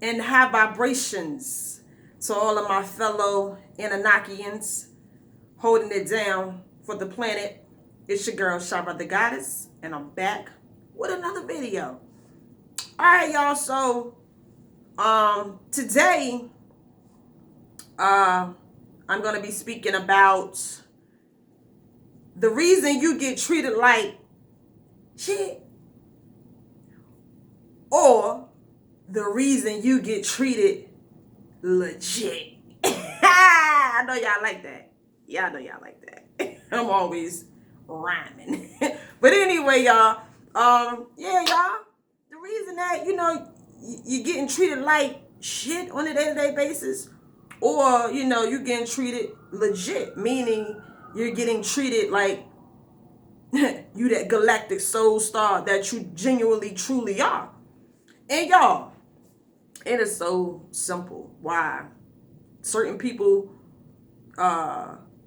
and high vibrations to all of my fellow Anunnakians holding it down for the planet. It's your girl, Shara the Goddess, and I'm back with another video. Alright, y'all, so today I'm gonna be speaking about the reason you get treated like shit, or the reason you get treated legit. I know y'all like that. Y'all know y'all like that. I'm always rhyming. But anyway, y'all, yeah, y'all, the reason that, you're getting treated like shit on a day-to-day basis, or, you're getting treated legit, meaning you're getting treated like you that galactic soul star that you genuinely, truly are. And y'all, it is so simple why certain people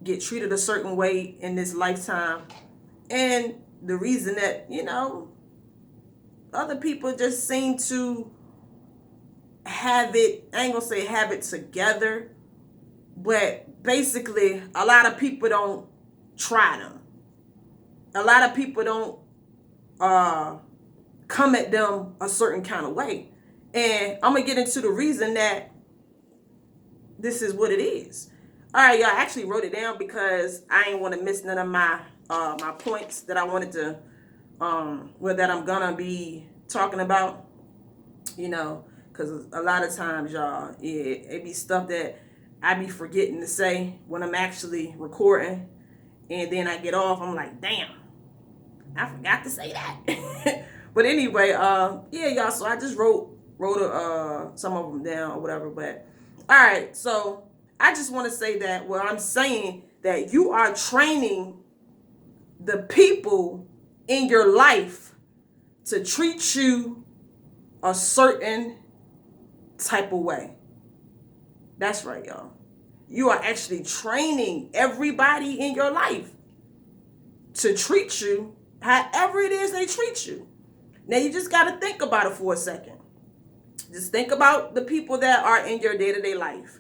get treated a certain way in this lifetime, and the reason that other people just seem to have it, I ain't gonna say have it together, but basically a lot of people don't try them. A lot of people don't come at them a certain kind of way. And I'm gonna get into the reason that this is what it is. All right, y'all, I actually wrote it down because I ain't want to miss none of my my points that I wanted to that I'm gonna be talking about. Because a lot of times, y'all, it be stuff that I be forgetting to say when I'm actually recording, and then I get off. I'm like, damn, I forgot to say that. But anyway, yeah, y'all. So I just wrote some of them down or whatever. But all right, so I just want to say that I'm saying that you are training the people in your life to treat you a certain type of way. That's right, y'all. You are actually training everybody in your life to treat you however it is they treat you. Now you just got to think about it for a second. Just think about the people that are in your day-to-day life,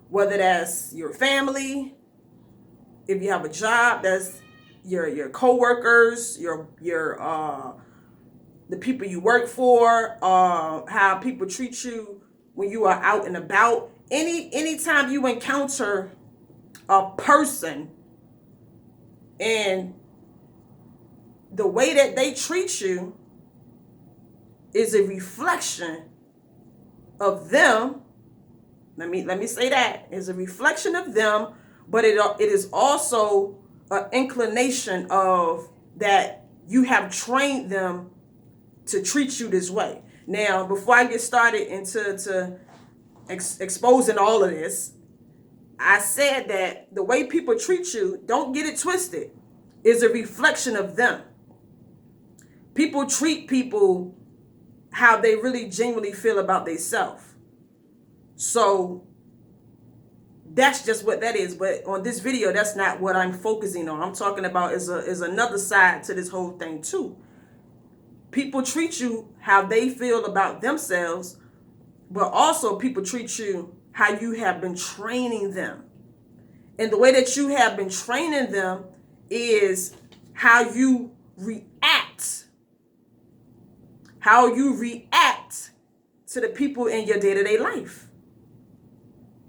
whether that's your family, if you have a job, that's your co-workers, your the people you work for, how people treat you when you are out and about. Anytime you encounter a person and the way that they treat you is a reflection of them. Let me say that is a reflection of them, but it is also an inclination of that you have trained them to treat you this way. Now, before I get started into exposing all of this, I said that the way people treat you, don't get it twisted, is a reflection of them. People treat people how they really genuinely feel about themselves. So that's just what that is. But on this video, that's not what I'm focusing on. I'm talking about is another side to this whole thing too. People treat you how they feel about themselves, but also people treat you how you have been training them. And the way that you have been training them is how you react. How you react to the people in your day-to-day life.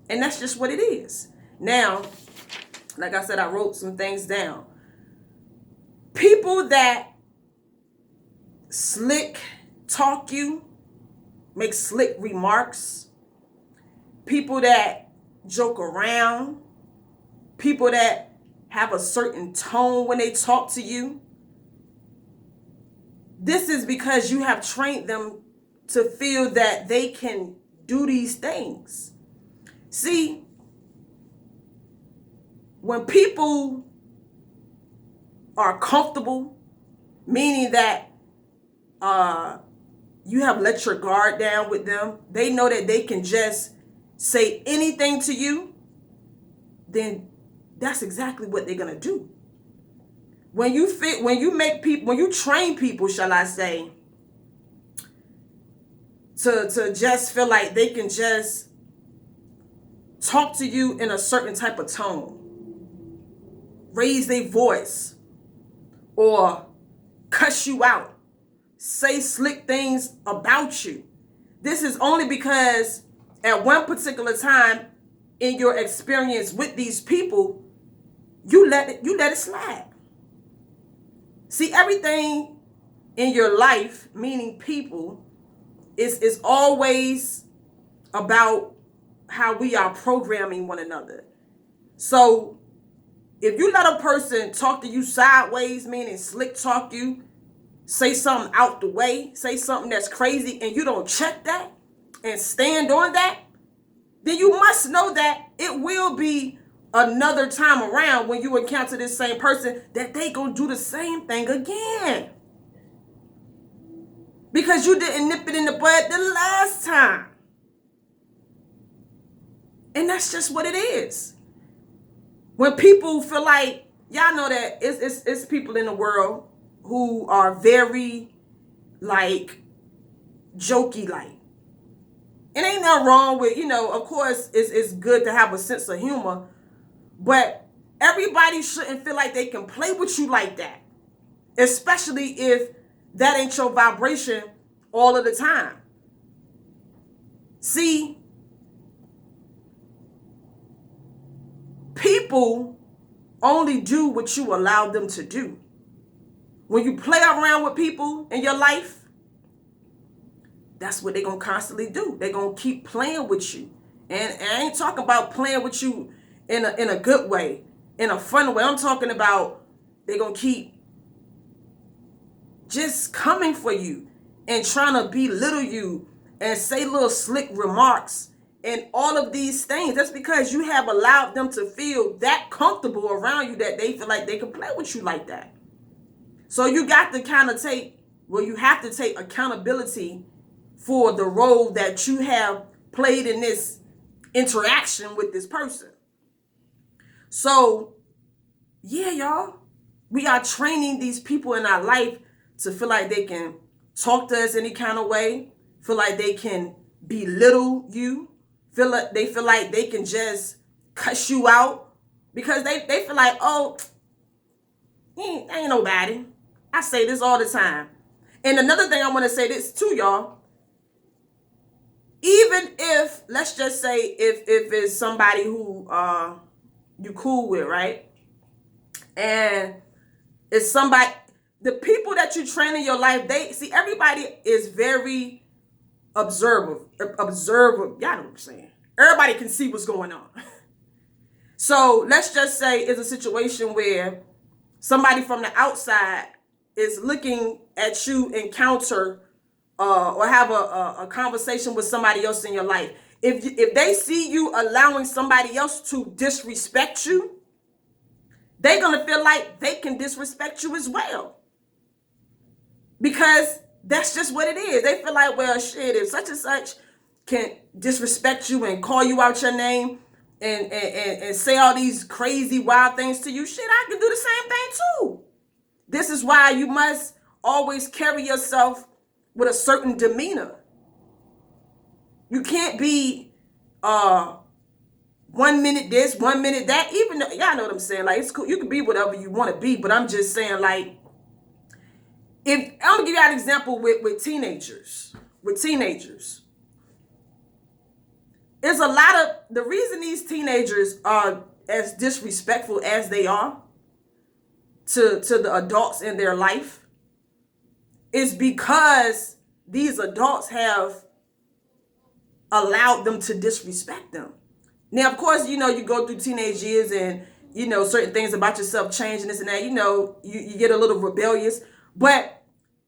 And that's just what it is. Now, like I said, I wrote some things down. People that slick talk you, make slick remarks, people that joke around, people that have a certain tone when they talk to you. This is because you have trained them to feel that they can do these things. See, when people are comfortable, meaning that you have let your guard down with them, they know that they can just say anything to you, then that's exactly what they're gonna do. When you train people, shall I say, to just feel like they can just talk to you in a certain type of tone, raise their voice, or cuss you out, say slick things about you. This is only because at one particular time in your experience with these people, you let it slide. See, everything in your life, meaning people, is always about how we are programming one another. So if you let a person talk to you sideways, meaning slick talk you, say something out the way, say something that's crazy, and you don't check that and stand on that, then you must know that it will be another time around when you encounter this same person that they gonna do the same thing again. Because you didn't nip it in the bud the last time. And that's just what it is. When people feel like, y'all know that it's people in the world who are very like jokey like. It ain't nothing wrong with, of course it's good to have a sense of humor, but everybody shouldn't feel like they can play with you like that. Especially if that ain't your vibration all of the time. See, people only do what you allow them to do. When you play around with people in your life, that's what they're going to constantly do. They're going to keep playing with you. And I ain't talking about playing with you in a good way, in a fun way. I'm talking about they're going to keep just coming for you and trying to belittle you and say little slick remarks and all of these things. That's because you have allowed them to feel that comfortable around you that they feel like they can play with you like that. So you got to kind of you have to take accountability for the role that you have played in this interaction with this person. So, yeah, y'all, we are training these people in our life to feel like they can talk to us any kind of way, feel like they can belittle you, feel like they can just cuss you out because they feel like, oh, ain't nobody. I say this all the time. And another thing I want to say this too, y'all. Even if, let's just say, if it's somebody who you cool with, right? And it's somebody, the people that you train in your life, everybody is very observant. Y'all know what I'm saying. Everybody can see what's going on. So let's just say it's a situation where somebody from the outside is looking at you encounter or have a conversation with somebody else in your life. If they see you allowing somebody else to disrespect you, they're going to feel like they can disrespect you as well. Because that's just what it is. They feel like, well, shit, if such and such can disrespect you and call you out your name and say all these crazy, wild things to you, shit, I can do the same thing too. This is why you must always carry yourself with a certain demeanor. You can't be 1 minute this, 1 minute that. Even though, y'all know what I'm saying. Like, it's cool. You can be whatever you want to be, but I'm just saying, like, if I'm gonna give you an example with teenagers. With teenagers, there's a lot of the reason these teenagers are as disrespectful as they are to the adults in their life is because these adults have allowed them to disrespect them. Now, of course, you go through teenage years and, certain things about yourself change and this and that, you get a little rebellious, but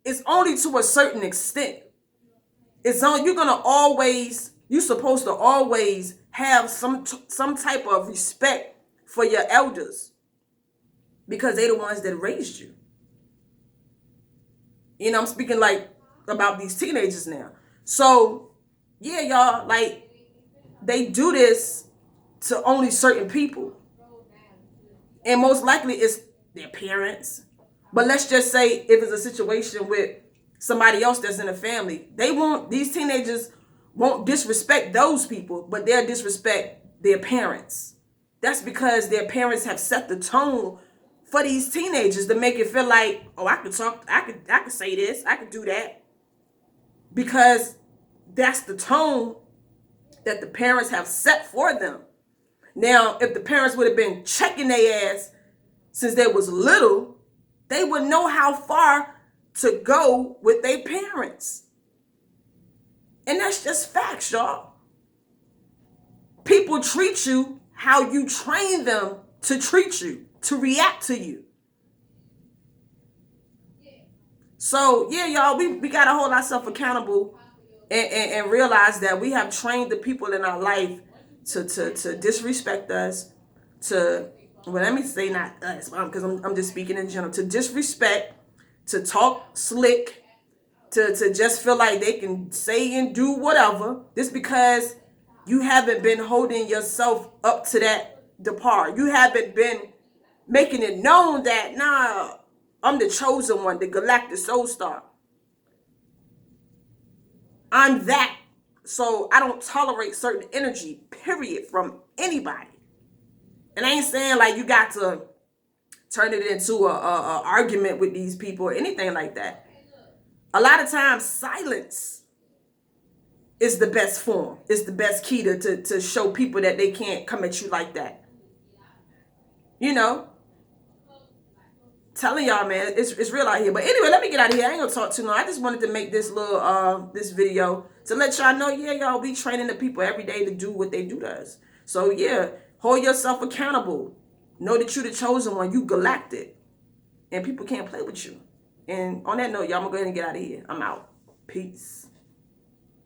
it's only to a certain extent. You're supposed to always have some type of respect for your elders because they're the ones that raised you. I'm speaking like about these teenagers now. So, yeah, y'all, like, they do this to only certain people. And most likely it's their parents. But let's just say if it's a situation with somebody else that's in the family. These teenagers won't disrespect those people, but they'll disrespect their parents. That's because their parents have set the tone for these teenagers to make it feel like, oh, I could talk, I could say this, I could do that. Because that's the tone that the parents have set for them. Now, if the parents would have been checking their ass since they was little, they would know how far to go with their parents. And that's just facts, y'all. People treat you how you train them to treat you, to react to you. So, yeah, y'all, we got to hold ourselves accountable and realize that we have trained the people in our life to disrespect us, well, let me say not us, because I'm just speaking in general, to disrespect, to talk slick, to just feel like they can say and do whatever. This because you haven't been holding yourself up to the par. You haven't been making it known that, nah, I'm the chosen one, the galactic soul star. I'm that. So I don't tolerate certain energy, period, from anybody. And I ain't saying like you got to turn it into a argument with these people or anything like that. A lot of times silence is the best form. It's the best key to show people that they can't come at you like that. You know? Telling y'all, man, it's real out here. But anyway, let me get out of here. I ain't gonna talk too long. I just wanted to make this little this video to let y'all know, yeah, y'all be training the people every day to do what they do to us. So yeah, hold yourself accountable. Know that you're the chosen one. You galactic. And people can't play with you. And on that note, y'all, I'm gonna go ahead and get out of here. I'm out. Peace.